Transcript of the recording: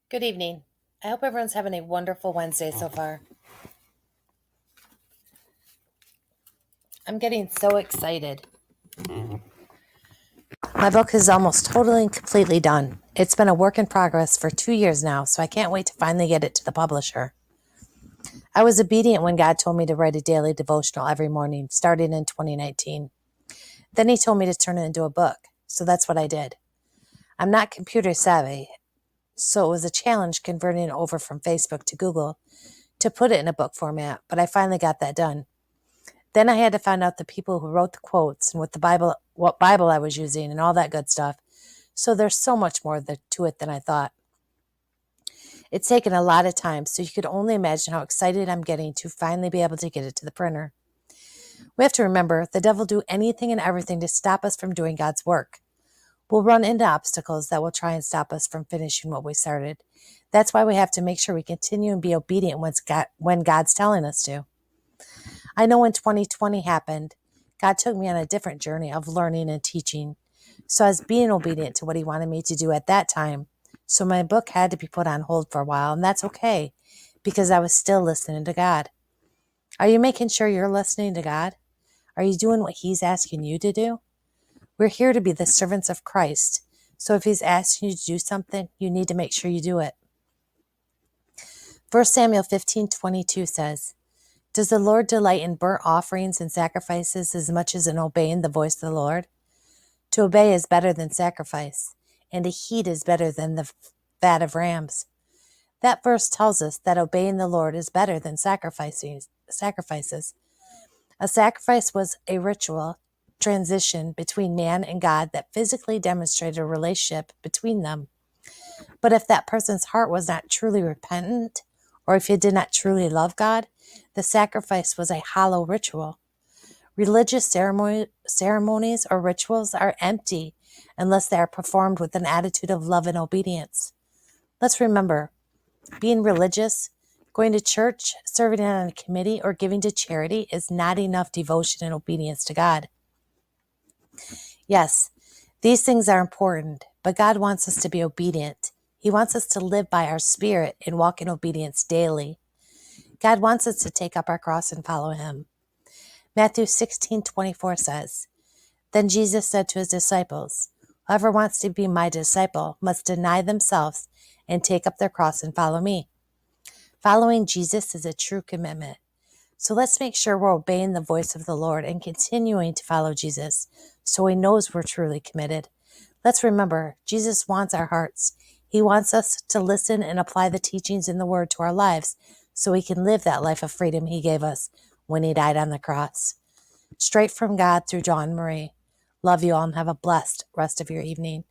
Good evening. I hope everyone's having a wonderful Wednesday so far. I'm getting so excited. My book is almost totally and completely done. It's been a work in progress for 2 years now, so I can't wait to finally get it to the publisher. I was obedient when God told me to write a daily devotional every morning, starting in 2019. Then He told me to turn it into a book, so that's what I did. I'm not computer savvy, so it was a challenge converting it over from Facebook to Google to put it in a book format, but I finally got that done. Then I had to find out the people who wrote the quotes and what Bible I was using and all that good stuff. So there's so much more to it than I thought. It's taken a lot of time, so you could only imagine how excited I'm getting to finally be able to get it to the printer. We have to remember the devil will do anything and everything to stop us from doing God's work. We'll run into obstacles that will try and stop us from finishing what we started. That's why we have to make sure we continue and be obedient when God's telling us to. I know when 2020 happened, God took me on a different journey of learning and teaching. So I was being obedient to what He wanted me to do at that time. So my book had to be put on hold for a while, and that's okay, because I was still listening to God. Are you making sure you're listening to God? Are you doing what He's asking you to do? We're here to be the servants of Christ. So if He's asking you to do something, you need to make sure you do it. 1 Samuel 15:22 says, "Does the Lord delight in burnt offerings and sacrifices as much as in obeying the voice of the Lord? To obey is better than sacrifice, and to heed is better than the fat of rams." That verse tells us that obeying the Lord is better than sacrifices. A sacrifice was a ritual transition between man and God that physically demonstrated a relationship between them. But if that person's heart was not truly repentant, or if he did not truly love God, the sacrifice was a hollow ritual. Religious ceremonies or rituals are empty unless they are performed with an attitude of love and obedience. Let's remember, being religious, going to church, serving on a committee, or giving to charity is not enough devotion and obedience to God. Yes, these things are important, but God wants us to be obedient. He wants us to live by our spirit and walk in obedience daily. God wants us to take up our cross and follow Him. Matthew 16:24 says, "Then Jesus said to His disciples, 'Whoever wants to be my disciple must deny themselves and take up their cross and follow me.'" Following Jesus is a true commitment. So let's make sure we're obeying the voice of the Lord and continuing to follow Jesus so He knows we're truly committed. Let's remember, Jesus wants our hearts. He wants us to listen and apply the teachings in the Word to our lives so we can live that life of freedom He gave us when He died on the cross. Straight from God through Dawn Marie. Love you all and have a blessed rest of your evening.